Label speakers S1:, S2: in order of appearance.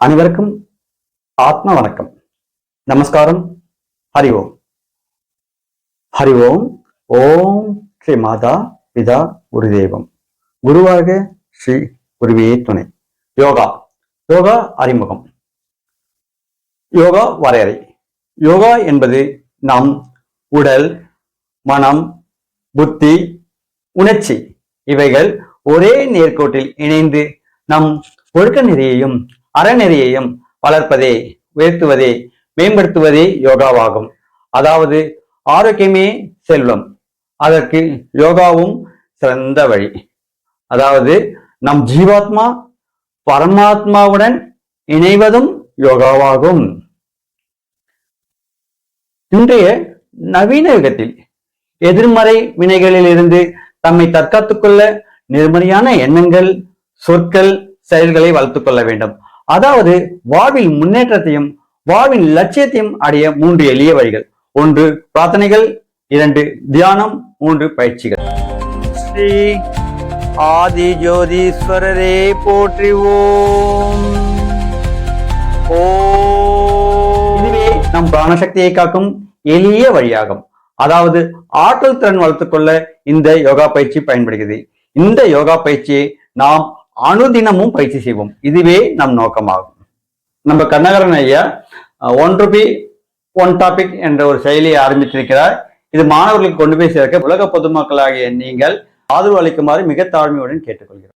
S1: அனைவருக்கும் ஆத்ம வணக்கம். நமஸ்காரம். ஹரி ஓம். ஹரி ஓம். ஓம் ஸ்ரீ மாதா பிதா குருதேவம். குருவாக ஸ்ரீ குருவே துணை. யோகா. யோகா அறிமுகம். யோகா வரையறை. யோகா என்பது நம் உடல், மனம், புத்தி, உணர்ச்சி இவைகள் ஒரே நேர்கோட்டில் இணைந்து நம் ஒழுக்க நெறியையும் அறநெறியையும் வளர்ப்பதே, உயர்த்துவதே, மேம்படுத்துவதே யோகாவாகும். அதாவது ஆரோக்கியமே செல்வம். அதற்கு யோகாவும் சிறந்த வழி. அதாவது நம் ஜீவாத்மா பரமாத்மாவுடன் இணைவதும் யோகாவாகும். இன்றைய நவீன யுகத்தில் எதிர்மறை வினைகளில் இருந்து தம்மை தற்காத்துக் கொள்ள நேர்மறையான எண்ணங்கள், சொற்கள், செயல்களை வளர்த்துக் கொள்ள வேண்டும். அதாவது வாழ்வில் முன்னேற்றத்தையும் வாழ்வின் லட்சியத்தையும் அடைய 3 எளிய வழிகள். 1 பிரார்த்தனைகள், 2 தியானம், 3 பயிற்சிகள். ஸ்ரீ ஆதி ஜோதீஸ்வரரே போற்றிவோம். இதுவே நம் பிராணசக்தியை காக்கும் எளிய வழியாகும். அதாவது ஆற்றல் திறன் வளர்த்துக் கொள்ள இந்த யோகா பயிற்சி பயன்படுகிறது. இந்த யோகா பயிற்சியை நாம் அனுதினமும் பயிற்சி செய்வோம். இதுவே நம் நோக்கமாகும். நம்ம கண்ணகரன் ஐயா 1 ரூபி 1 டாபிக் என்ற ஒரு செயலியை ஆரம்பித்திருக்கிறார். இது மாணவர்களுக்கு கொண்டு போய் சேர்க்க உலக பொதுமக்களாகிய நீங்கள் ஆதரவு அளிக்குமாறு மிக தாழ்மையுடன் கேட்டுக்கொள்கிறோம்.